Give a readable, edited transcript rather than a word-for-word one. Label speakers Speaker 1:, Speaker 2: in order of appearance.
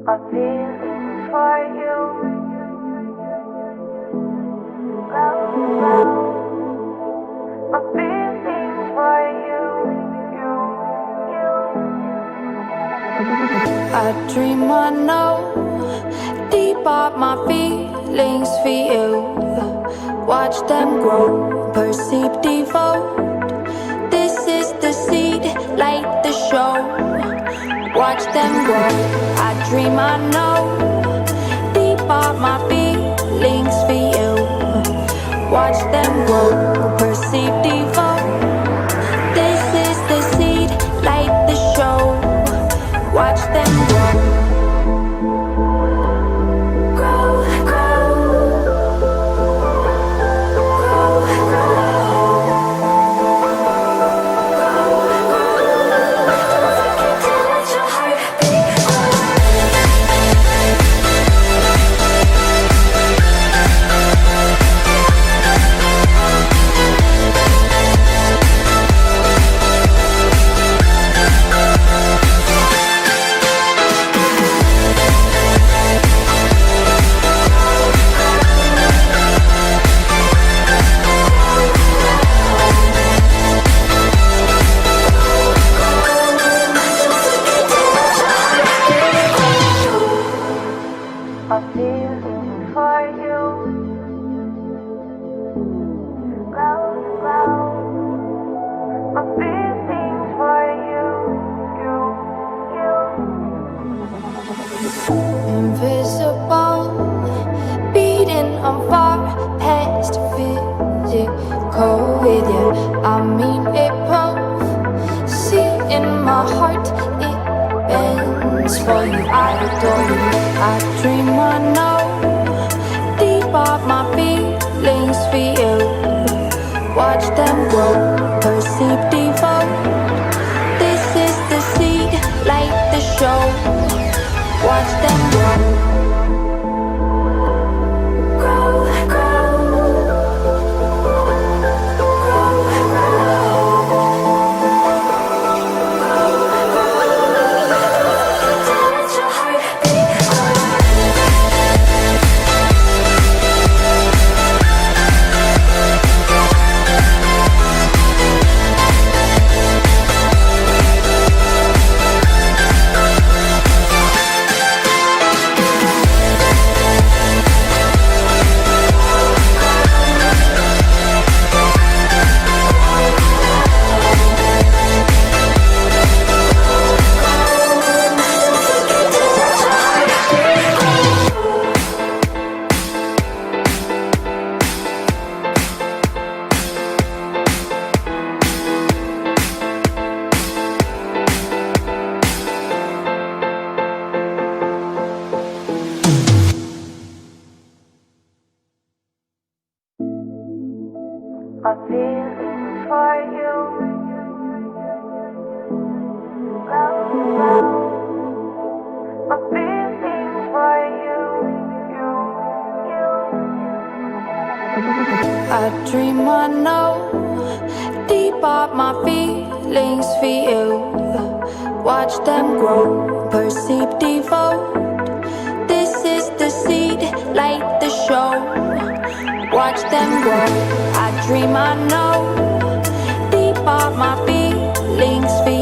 Speaker 1: A feeling for you. A feeling for you. I dream I know deep up my feelings for you. Watch them grow, perceive, devote. This is the seed, light the show. Watch them grow. I dream I know deep up my feelings for you. Watch them grow, perceive, devote. This is the seed, light the show. Watch them grow. A feeling for you. A feeling for you. Invisible, beating on far past physical with you. I mean it both. See in my heart it bends for you. I adore you. I dream I know deep up my feelings for you. Watch them grow, perceive, devote. This is the seed, light the show. Watch them grow. A feeling for you. A feeling for you. I dream I know deep up my feelings for you. Watch them grow, perceive, devote. This is the seed, light the show. Watch them grow. I dream I know deep up my feelings for